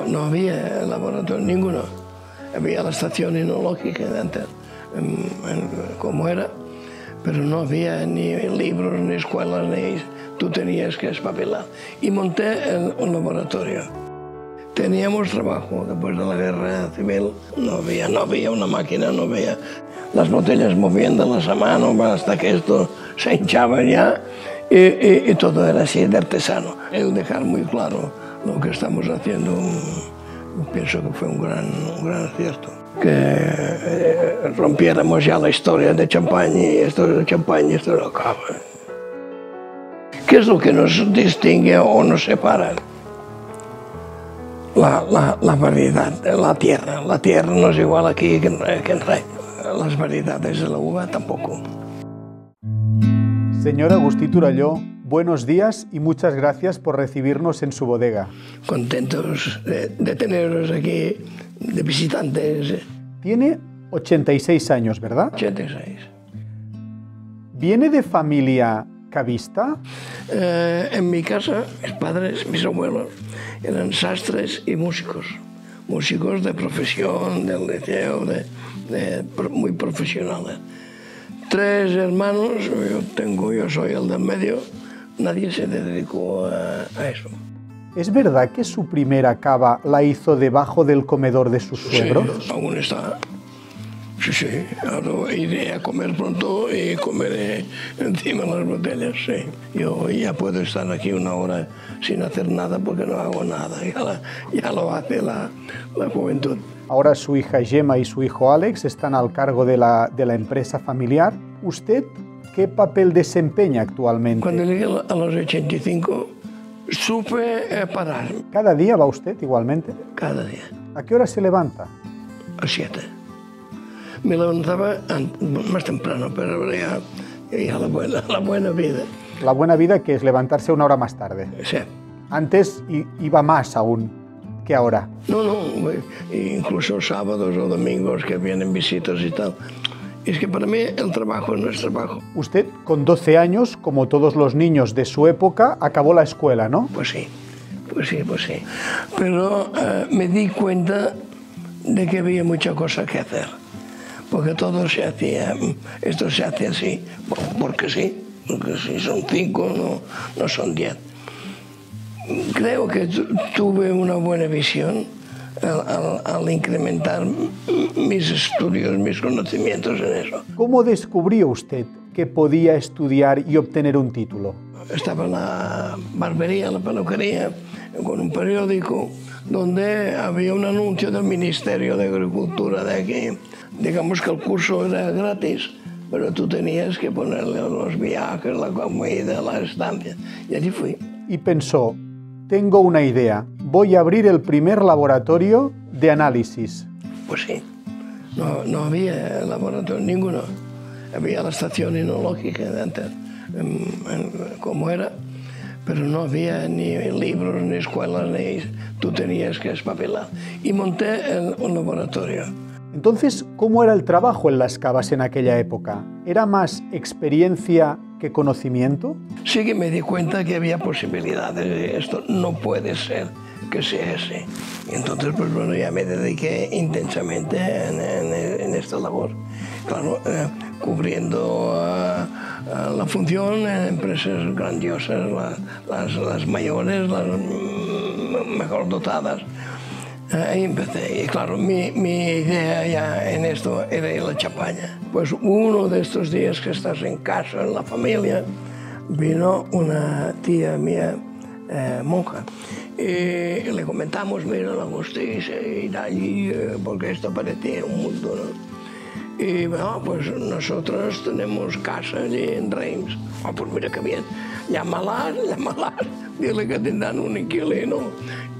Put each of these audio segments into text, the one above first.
no había laboratorio ninguno. Había la estación enológica antes, como era, pero no había ni libros, ni escuelas, ni... Tú tenías que espabilar. Y monté un laboratorio. Teníamos trabajo después de la guerra civil. No había una máquina, no había las botellas moviéndolas a mano hasta que esto se hinchaba ya. Y todo era así de artesano. El dejar muy claro lo que estamos haciendo, pienso que fue un gran acierto. Que rompiéramos ya la historia de Champagne, y esto de Champagne, esto no acaba. ¿Qué es lo que nos distingue o nos separa? La variedad, la tierra. La tierra no es igual aquí que en Reino. Las variedades de la uva tampoco. Señor Agustí Torelló, buenos días y muchas gracias por recibirnos en su bodega. Contentos de teneros aquí, de visitantes. Tiene 86 años, ¿verdad? 86. ¿Viene de familia cavista? En mi casa, mis padres, mis abuelos, eran sastres y músicos. Músicos de profesión, del liceo, muy profesionales. 3 hermanos, yo soy el del medio, nadie se dedicó a eso. ¿Es verdad que su primera cava la hizo debajo del comedor de sus suegros? Sí, aún está. Sí, ahora iré a comer pronto y comeré encima las botellas, sí. Yo ya puedo estar aquí 1 hora sin hacer nada porque no hago nada, ya lo hace la juventud. Ahora su hija Gemma y su hijo Alex están al cargo de la empresa familiar. ¿Usted qué papel desempeña actualmente? Cuando llegué a los 85, supe parar. ¿Cada día va usted igualmente? Cada día. ¿A qué hora se levanta? A 7. Me levantaba más temprano, pero ya la buena vida. La buena vida, que es levantarse 1 hora más tarde. Sí. Antes iba más aún que ahora. No, incluso sábados o domingos que vienen visitas y tal. Es que para mí el trabajo no es trabajo. Usted, con 12 años, como todos los niños de su época, acabó la escuela, ¿no? Pues sí. Pero me di cuenta de que había mucha cosa que hacer. Porque todo se hacía, esto se hace así, porque sí, son 5, no son 10. Creo que tuve una buena visión al incrementar mis estudios, mis conocimientos en eso. ¿Cómo descubrió usted que podía estudiar y obtener un título? Estaba en la barbería, la peluquería, con un periódico donde había un anuncio del Ministerio de Agricultura de aquí. Digamos que el curso era gratis, pero tú tenías que ponerle los viajes, la comida, la estancia. Y allí fui. Y pensó, tengo una idea, voy a abrir el primer laboratorio de análisis. Pues sí, no había laboratorio ninguno. Había la estación enológica de antes, como era, pero no había ni libros, ni escuelas, ni... Tú tenías que espabilar. Y monté un laboratorio. Entonces, ¿cómo era el trabajo en las cavas en aquella época? ¿Era más experiencia que conocimiento? Sí que me di cuenta que había posibilidades de esto. No puede ser que sea así. Y entonces, pues bueno, ya me dediqué intensamente en esta labor. Claro, cubriendo la función en empresas grandiosas, las mayores, las mejor dotadas. Ahí empecé, y claro, mi idea ya en esto era ir a Champaña. Pues uno de estos días que estás en casa, en la familia, vino una tía mía, monja, y le comentamos, mira, la justicia y de allí, porque esto parecía un mundo, ¿no? Y bueno, pues nosotros tenemos casa allí en Reims. Pues mira qué bien, llámalas, dile que tendrán un inquilino.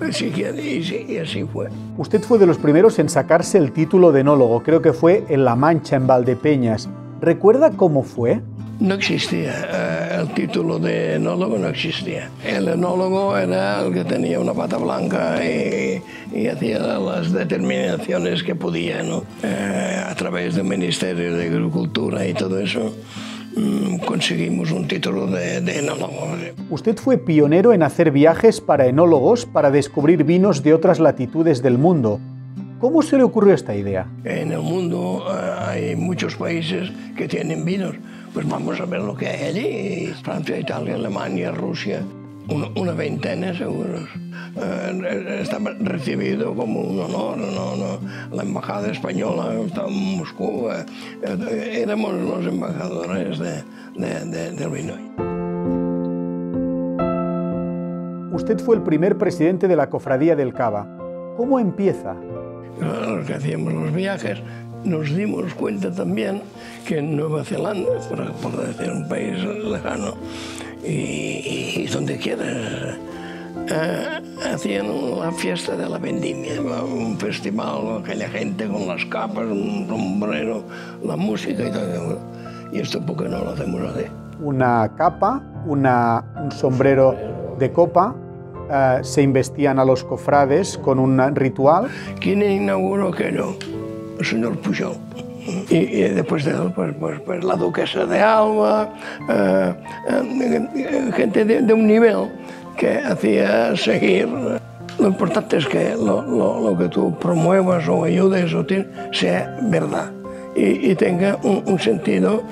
Y así fue. Usted fue de los primeros en sacarse el título de enólogo, creo que fue en La Mancha, en Valdepeñas. ¿Recuerda cómo fue? No existía, el título de enólogo no existía. El enólogo era el que tenía una bata blanca y hacía las determinaciones que podía, ¿no? A través del Ministerio de Agricultura y todo eso. conseguimos un título de enólogo. Usted fue pionero en hacer viajes para enólogos para descubrir vinos de otras latitudes del mundo. ¿Cómo se le ocurrió esta idea? En el mundo hay muchos países que tienen vinos. Pues vamos a ver lo que hay allí. Francia, Italia, Alemania, Rusia, una veintena seguros. Estaba recibido como un honor. La embajada española estaba en Moscú. Éramos los embajadores del vino. Usted fue el primer presidente de la Cofradía del Cava. ¿Cómo empieza? Los que hacíamos los viajes nos dimos cuenta también que en Nueva Zelanda, por decir un país lejano, y donde quieras, hacían la fiesta de la vendimia, un festival, aquella gente con las capas, un sombrero, la música y todo. Y esto porque no lo hacemos así. Una capa, un sombrero de copa, se investían a los cofrades con un ritual. ¿Quién inauguró aquello? El señor Pujol. Y después de él, pues la duquesa de Alba, gente de un nivel que hacía seguir. Lo importante es que lo que tú promuevas o ayudes o sea verdad y tenga un sentido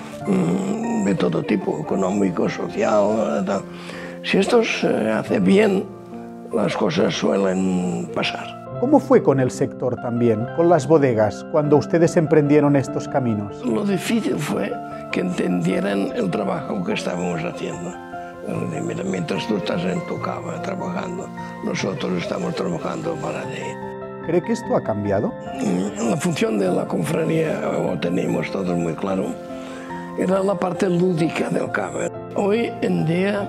de todo tipo, económico, social, tal. Si esto se hace bien, las cosas suelen pasar. ¿Cómo fue con el sector también, con las bodegas, cuando ustedes emprendieron estos caminos? Lo difícil fue que entendieran el trabajo que estábamos haciendo. Mientras tú estás en tu cava trabajando, nosotros estamos trabajando para ti. ¿Cree que esto ha cambiado? La función de la confraría, lo teníamos todos muy claro, era la parte lúdica del cava. Hoy en día,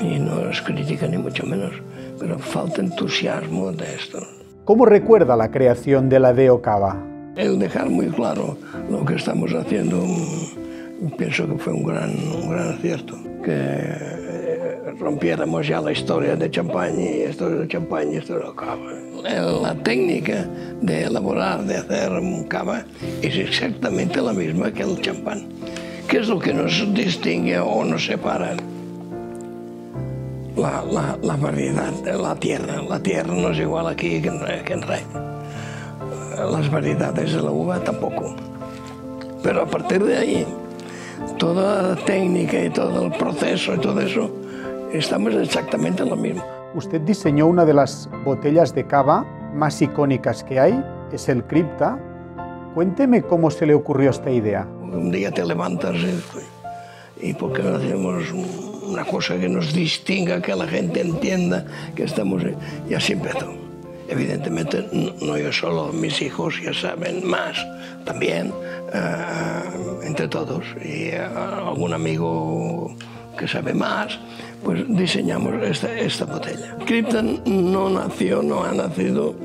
y no es crítica ni mucho menos, pero falta entusiasmo de esto. ¿Cómo recuerda la creación de la DEO Cava? El dejar muy claro lo que estamos haciendo, pienso que fue un gran acierto. Que rompiéramos ya la historia de champán y esto es champán y esto es cava. La técnica de elaborar, de hacer un cava es exactamente la misma que el champán. ¿Qué es lo que nos distingue o nos separa? La variedad de la tierra. La tierra no es igual aquí que en Rey. Las variedades de la uva tampoco. Pero a partir de ahí, toda la técnica y todo el proceso y todo eso, estamos exactamente en lo mismo. Usted diseñó una de las botellas de cava más icónicas que hay, es el Cripta. Cuénteme cómo se le ocurrió esta idea. Un día te levantas y porque no hacemos una cosa que nos distinga, que la gente entienda que estamos... Y así empezó. Evidentemente, no yo solo, mis hijos ya saben más también, entre todos. Y algún amigo que sabe más, pues diseñamos esta botella. Cripta no ha nacido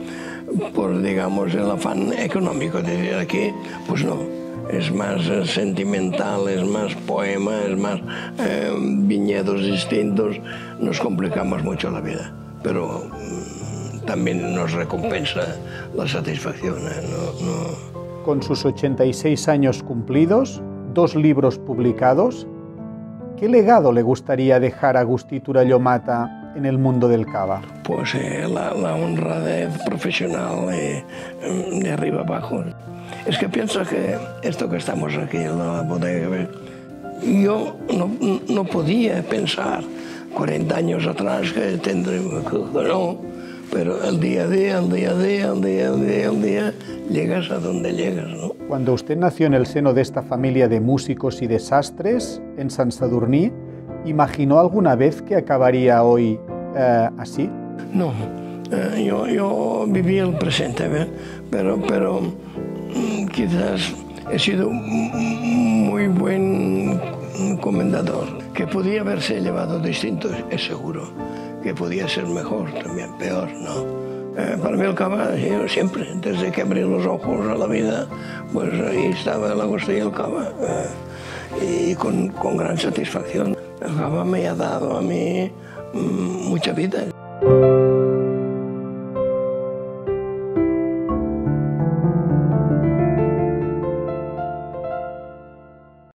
por, digamos, el afán económico de decir aquí, pues no. Es más sentimental, es más poema, es más viñedos distintos. Nos complicamos mucho la vida, pero también nos recompensa la satisfacción. Con sus 86 años cumplidos, 2 libros publicados, ¿qué legado le gustaría dejar a Agustí Torelló Mata en el mundo del cava? Pues la honradez profesional de arriba abajo. Es que pienso que esto que estamos aquí en la bodega, yo no podía pensar 40 años atrás que tendremos que no, pero el día a día, llegas a donde llegas, ¿no? Cuando usted nació en el seno de esta familia de músicos y de sastres en Sant Sadurní, ¿imaginó alguna vez que acabaría hoy así? No, yo viví el presente, pero quizás he sido muy buen comendador. Que podía haberse llevado distinto, es seguro. Que podía ser mejor también, peor, no. Para mí el cava, yo siempre, desde que abrí los ojos a la vida, pues ahí estaba el Agustí y el cava. Y con gran satisfacción. El cava me ha dado a mí mucha vida.